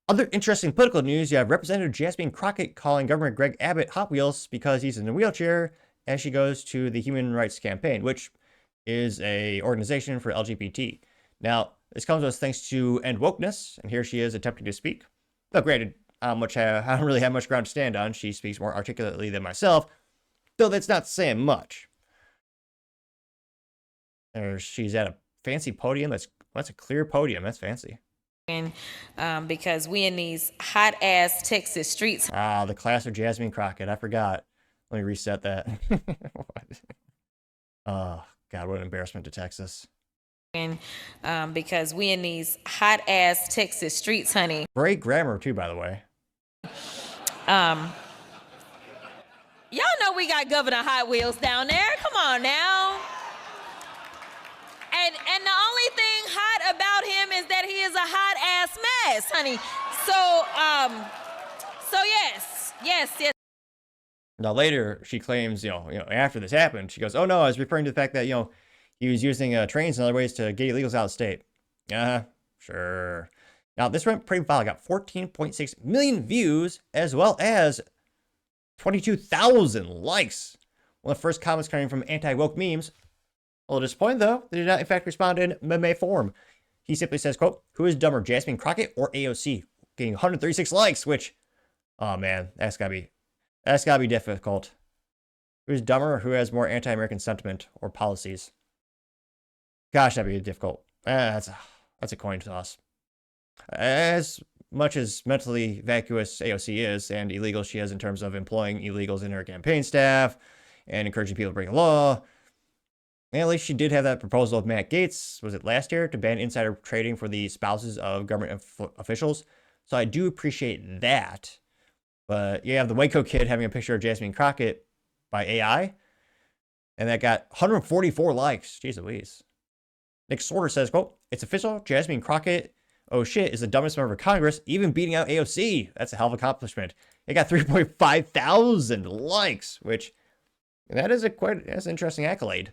Other interesting political news, you have Representative Jasmine Crockett calling Governor Greg Abbott Hot Wheels because he's in a wheelchair as she goes to the Human Rights Campaign, which is a organization for LGBT. Now, this comes with thanks to End Wokeness, and here she is attempting to speak. Though granted, I don't really have much ground to stand on. She speaks more articulately than myself, though that's not saying much. She's at a fancy podium. That's a clear podium. That's fancy. Because we in these hot ass Texas streets. The class of Jasmine Crockett. I forgot. Let me reset that. Oh, God, what an embarrassment to Texas. Because we in these hot ass Texas streets, honey. Great grammar, too, by the way. Y'all know we got Governor Hot Wheels down there. Come on now. And the only thing hot about him is that he is a hot ass mess, honey. So yes. Now later, she claims, after this happened, she goes, "Oh no, I was referring to the fact that he was using trains and other ways to get illegals out of state." Sure. Now this pretty file got 14.6 million views as well as 22,000 likes. One of the first comments coming from anti-woke memes. A little disappointed, though. They did not, in fact, respond in meme form. He simply says, quote, "Who is dumber, Jasmine Crockett or AOC?" Getting 136 likes, which, oh man, that's gotta be difficult. Who's dumber or who has more anti-American sentiment or policies? Gosh, that'd be difficult. That's a coin toss. As much as mentally vacuous AOC is and illegal she is in terms of employing illegals in her campaign staff and encouraging people to break the law, and at least she did have that proposal of Matt Gaetz, was it last year, to ban insider trading for the spouses of government officials. So I do appreciate that. But you have the Waco kid having a picture of Jasmine Crockett by AI, and that got 144 likes. Jeez Louise. Nick Sorter says, quote, "It's official, Jasmine Crockett, oh shit, is the dumbest member of Congress, even beating out AOC. That's a hell of an accomplishment." It got 3.5 thousand likes, which that's an interesting accolade.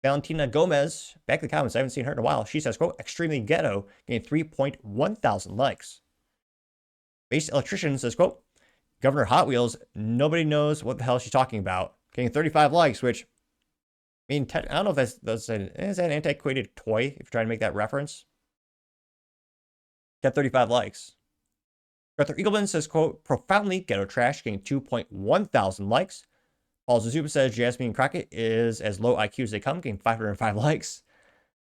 Valentina Gomez, back in the comments, I haven't seen her in a while. She says, quote, "Extremely ghetto," getting 3.1 thousand likes. Base Electrician says, quote, "Governor Hot Wheels, nobody knows what the hell she's talking about," getting 35 likes, which, I mean, I don't know if is that an antiquated toy, if you're trying to make that reference. Got 35 likes. Arthur Eagleman says, quote, "Profoundly ghetto trash," getting 2.1 thousand likes. Paul Zazuba says Jasmine Crockett is as low IQ as they come, getting 505 likes.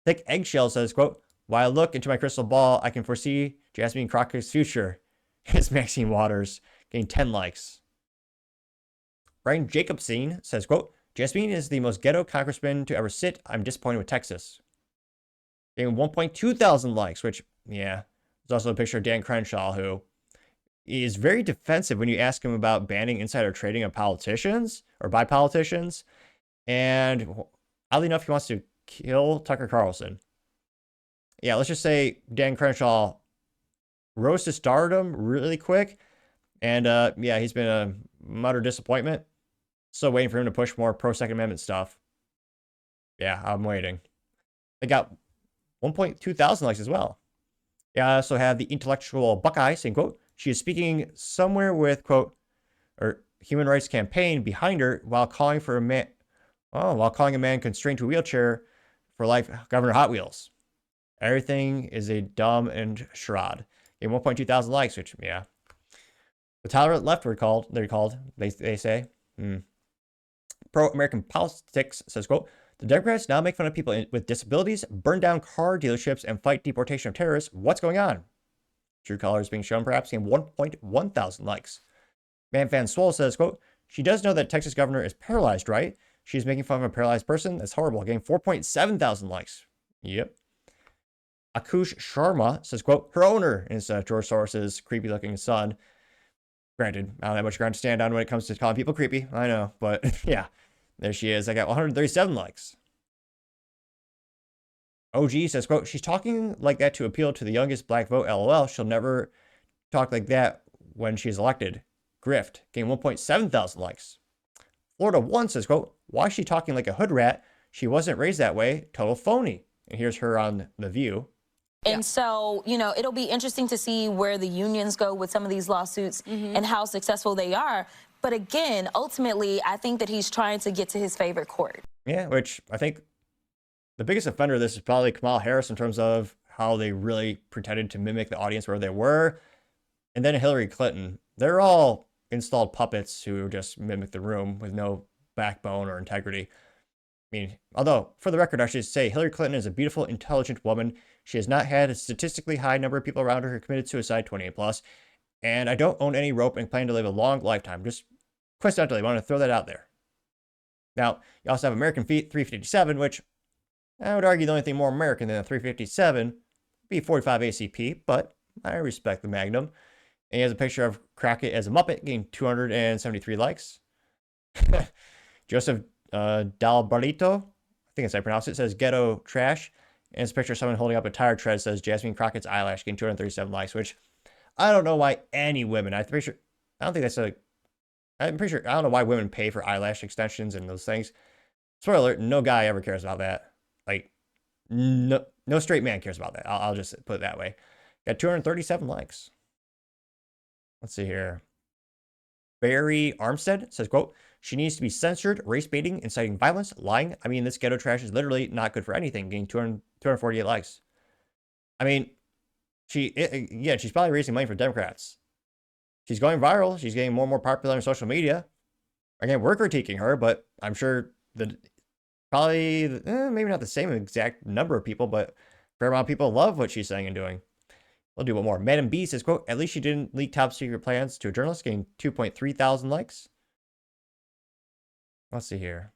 Thick Eggshell says, quote, "While I look into my crystal ball, I can foresee Jasmine Crockett's future." It's Maxine Waters, getting 10 likes. Brian Jacobson says, quote, "Jasmine is the most ghetto congressman to ever sit. I'm disappointed with Texas." Getting 1.2 thousand likes, which, yeah. There's also a picture of Dan Crenshaw, who is very defensive when you ask him about banning insider trading of politicians or by politicians. And oddly enough, he wants to kill Tucker Carlson. Yeah, let's just say Dan Crenshaw rose to stardom really quick. And yeah, he's been a utter disappointment. Still waiting for him to push more pro-Second Amendment stuff. Yeah, I'm waiting. They got 1.2 thousand likes as well. Yeah, I also have the intellectual Buckeye saying, quote, "She is speaking somewhere with, quote, or Human Rights Campaign behind her while calling a man constrained to a wheelchair for life Governor Hot Wheels. Everything is a dumb and charade." In 1.2 thousand likes, which, yeah. The tolerant left they say. Pro-American Politics says, quote, "The Democrats now make fun of people with disabilities, burn down car dealerships, and fight deportation of terrorists. What's going on?" True colors being shown, perhaps, in 1.1 thousand likes. Man Van Swole says, quote, "She does know that Texas governor is paralyzed, right? She's making fun of a paralyzed person. That's horrible." Getting 4.7 thousand likes. Yep. Akush Sharma says, quote, "Her owner is George Soros's creepy-looking son." Granted, I don't have much ground to stand on when it comes to calling people creepy. I know, but yeah. There she is. I got 137 likes. OG says, quote, "She's talking like that to appeal to the youngest black vote, LOL. She'll never talk like that when she's elected. Grift." Getting 1.7 thousand likes. Florida 1 says, quote, "Why is she talking like a hood rat? She wasn't raised that way. Total phony." And here's her on The View. And so, it'll be interesting to see where the unions go with some of these lawsuits and how successful they are. But again, ultimately, I think that he's trying to get to his favorite court. Yeah, which I think the biggest offender of this is probably Kamala Harris in terms of how they really pretended to mimic the audience where they were. And then Hillary Clinton. They're all installed puppets who just mimic the room with no backbone or integrity. I mean, although, for the record, I should say Hillary Clinton is a beautiful, intelligent woman. She has not had a statistically high number of people around her who committed suicide, 28 plus. And I don't own any rope and plan to live a long lifetime. Just coincidentally, I want to throw that out there. Now, you also have American 357, which I would argue the only thing more American than a 357 would be 45 ACP, but I respect the Magnum. And he has a picture of Crockett as a Muppet getting 273 likes. Joseph Dalbarito, I think that's how I pronounce it, says ghetto trash. And it's a picture of someone holding up a tire tread says Jasmine Crockett's eyelash getting 237 likes, which I don't know why any women, I'm pretty sure, I don't know why women pay for eyelash extensions and those things. Spoiler alert, no guy ever cares about that. Like, no straight man cares about that. I'll just put it that way. Got 237 likes. Let's see here. Barry Armstead says, quote, she needs to be censored, race baiting, inciting violence, lying. I mean, this ghetto trash is literally not good for anything, getting 248 likes. I mean, she's probably raising money for Democrats. She's going viral. She's getting more and more popular on social media. Again, we're critiquing her, but I'm sure that probably, maybe not the same exact number of people, but a fair amount of people love what she's saying and doing. We'll do one more. Madam B says, quote, at least she didn't leak top secret plans to a journalist, getting 2.3 thousand likes. Let's see here.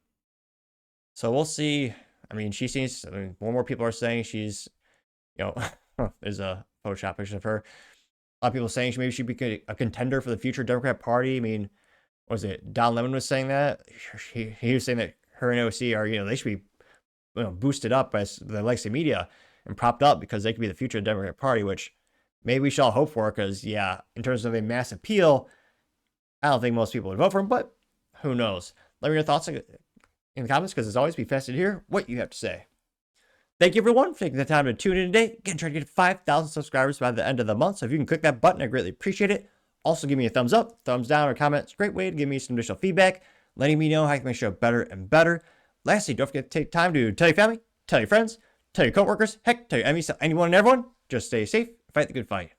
So we'll see. I mean, more and more people are saying she's, there's a Photoshop picture of her. A lot of people saying maybe she'd be a contender for the future Democrat Party. I mean, what was it? Don Lemon was saying that. He was saying that her and OC are, they should be boosted up by the legacy media and propped up because they could be the future Democrat Party, which maybe we shall hope for because, yeah, in terms of a mass appeal, I don't think most people would vote for him, but who knows? Let me know your thoughts in the comments because as always, be fascinated to hear what you have to say. Thank you, everyone, for taking the time to tune in today. Again, trying to get 5,000 subscribers by the end of the month, so if you can click that button, I greatly appreciate it. Also, give me a thumbs up, thumbs down, or comment. It's a great way to give me some additional feedback, letting me know how I can make the show better and better. Lastly, don't forget to take time to tell your family, tell your friends, tell your coworkers, heck, tell your enemies, tell anyone and everyone. Just stay safe, fight the good fight.